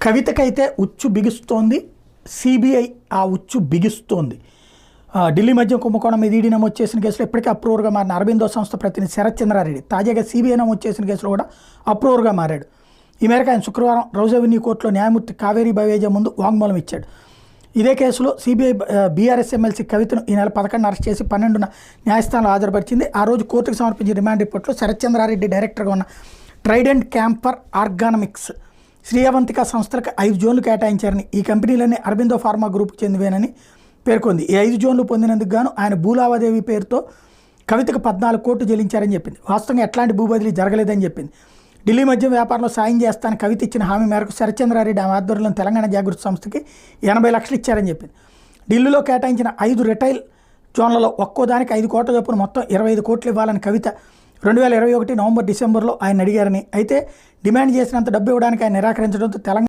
కవితకైతే ఉచ్చు బిగుస్తోంది. సిబిఐ ఆ ఉచ్చు బిగిస్తోంది. ఢిల్లీ మద్యం కుంభకోణం మీద ఈడీ నమోదు చేసిన కేసులో ఇప్పటికే అప్రూవర్గా మారిన అరబిందో సంస్థ ప్రతినిధి శరత్ చంద్రారెడ్డి తాజాగా సిబిఐ నమోదు చేసిన కేసులో కూడా అప్రూవర్గా మారాడు. ఈ మేరకు ఆయన శుక్రవారం రౌజ్ అవెన్యూ కోర్టులో న్యాయమూర్తి కావేరీ బవేజా ముందు వాంగ్మూలం ఇచ్చాడు. ఇదే కేసులో సిబిఐ బీఆర్ఎస్ ఎమ్మెల్సీ కవితను ఈ నెల 11 అరెస్ట్ చేసి 12న న్యాయస్థానంలో హాజరుపరిచింది. ఆ రోజు కోర్టుకు సమర్పించిన రిమాండ్ రిపోర్ట్లో శరత్ చంద్రారెడ్డి డైరెక్టర్గా ఉన్న ట్రైడెంట్ క్యాంపర్ ఆర్గానమిక్స్ శ్రీయవంతిక సంస్థలకు 5 జోన్లు కేటాయించారని, ఈ కంపెనీలన్నీ అరబిందో ఫార్మా గ్రూప్కి చెందివేనని పేర్కొంది. ఈ 5 జోన్లు పొందినందుకు గాను ఆయన భూలావాదేవీ పేరుతో కవితకు 14 కోట్లు చెల్లించారని చెప్పింది. వాస్తవంగా ఎట్లాంటి భూ బదిలీ జరగలేదని చెప్పింది. ఢిల్లీ మద్యం వ్యాపారంలో సాయం చేస్తానని కవిత ఇచ్చిన హామీ మేరకు శరత్ చంద్రారెడ్డి ఆమె ఆధ్వర్యంలో తెలంగాణ జాగృతి సంస్థకి 80 లక్షలు ఇచ్చారని చెప్పింది. ఢిల్లీలో కేటాయించిన 5 రిటైల్ జోన్లలో ఒక్కో దానికి 5 కోట్ల చొప్పున మొత్తం 25 కోట్లు ఇవ్వాలని కవిత 2021 నవంబర్ డిసెంబర్లో ఆయన అడిగారని, అయితే డిమాండ్ చేసినంత డబ్బు ఇవ్వడానికి ఆయన నిరాకరించడంతో తెలంగాణ